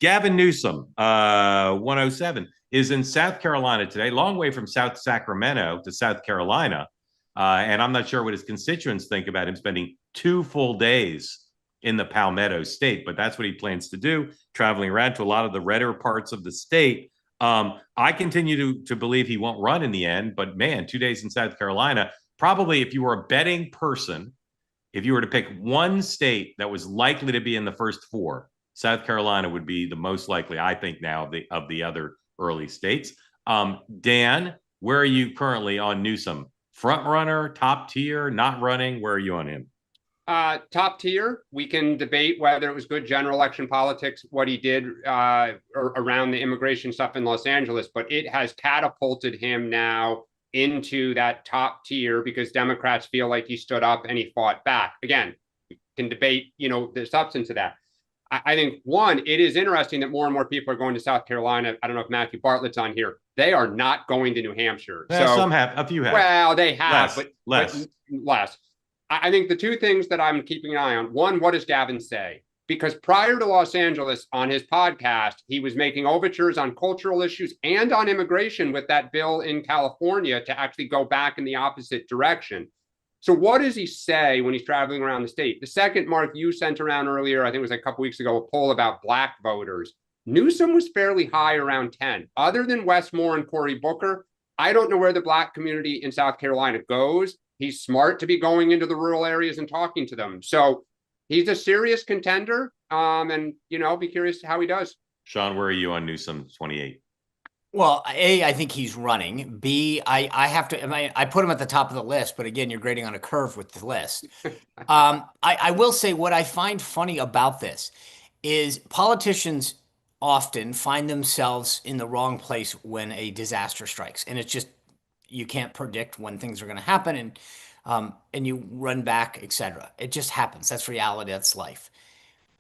Gavin Newsom, 107, is in South Carolina today, long way from South Sacramento to South Carolina. And I'm not sure what his constituents think about him spending 2 full days in the Palmetto State, but that's what he plans to do, traveling around to a lot of the redder parts of the state. I continue to believe he won't run in the end, but man, 2 days in South Carolina, probably if you were a betting person, if you were to pick one state that was likely to be in the first 4, South Carolina would be the most likely, I think, now of the other early states. Dan, where are you currently on Newsom? Front runner, top tier, not running? Where are you on him? Top tier. We can debate whether it was good general election politics, what he did around the immigration stuff in Los Angeles, but it has catapulted him now into that top tier because Democrats feel like he stood up and he fought back. Again, we can debate, the substance of that. I think, one, it is interesting that more and more people are going to South Carolina. I don't know if Matthew Bartlett's on here. They are not going to New Hampshire. So some have, a few have. Well, they have, less. But less. I think the two things that I'm keeping an eye on, one, what does Gavin say? Because prior to Los Angeles, on his podcast, he was making overtures on cultural issues and on immigration with that bill in California to actually go back in the opposite direction. So what does he say when he's traveling around the state? The second, Mark, you sent around earlier, I think it was a couple weeks ago, a poll about Black voters. Newsom was fairly high, around 10. Other than Wes Moore and Cory Booker, I don't know where the Black community in South Carolina goes. He's smart to be going into the rural areas and talking to them. So he's a serious contender. And, be curious how he does. Sean, where are you on Newsom 28? Well, A, I think he's running. B, I have to, I put him at the top of the list, but again, you're grading on a curve with the list. I will say what I find funny about this is politicians often find themselves in the wrong place when a disaster strikes. And it's just, you can't predict when things are going to happen and you run back, etc. It just happens. That's reality. That's life.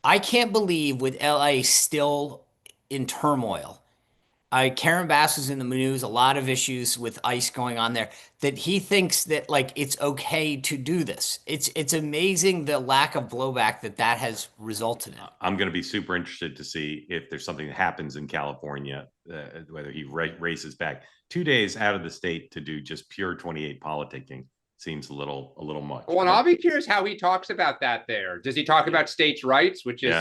I can't believe with LA still in turmoil, Karen Bass is in the news, a lot of issues with ICE going on there, that he thinks that it's okay to do this. It's amazing the lack of blowback that has resulted in. I'm going to be super interested to see if there's something that happens in California, whether he races back 2 days out of the state to do just pure 28 politicking. Seems a little much. Well, and I'll be curious how he talks about that there. Does he talk about states' rights, which is,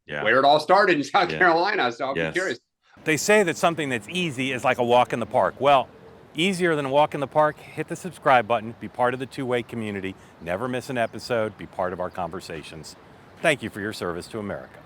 where it all started in South Carolina? So I'll be curious. They say that something that's easy is like a walk in the park. Well, easier than a walk in the park, hit the subscribe button, be part of the two-way community, never miss an episode, be part of our conversations. Thank you for your service to America.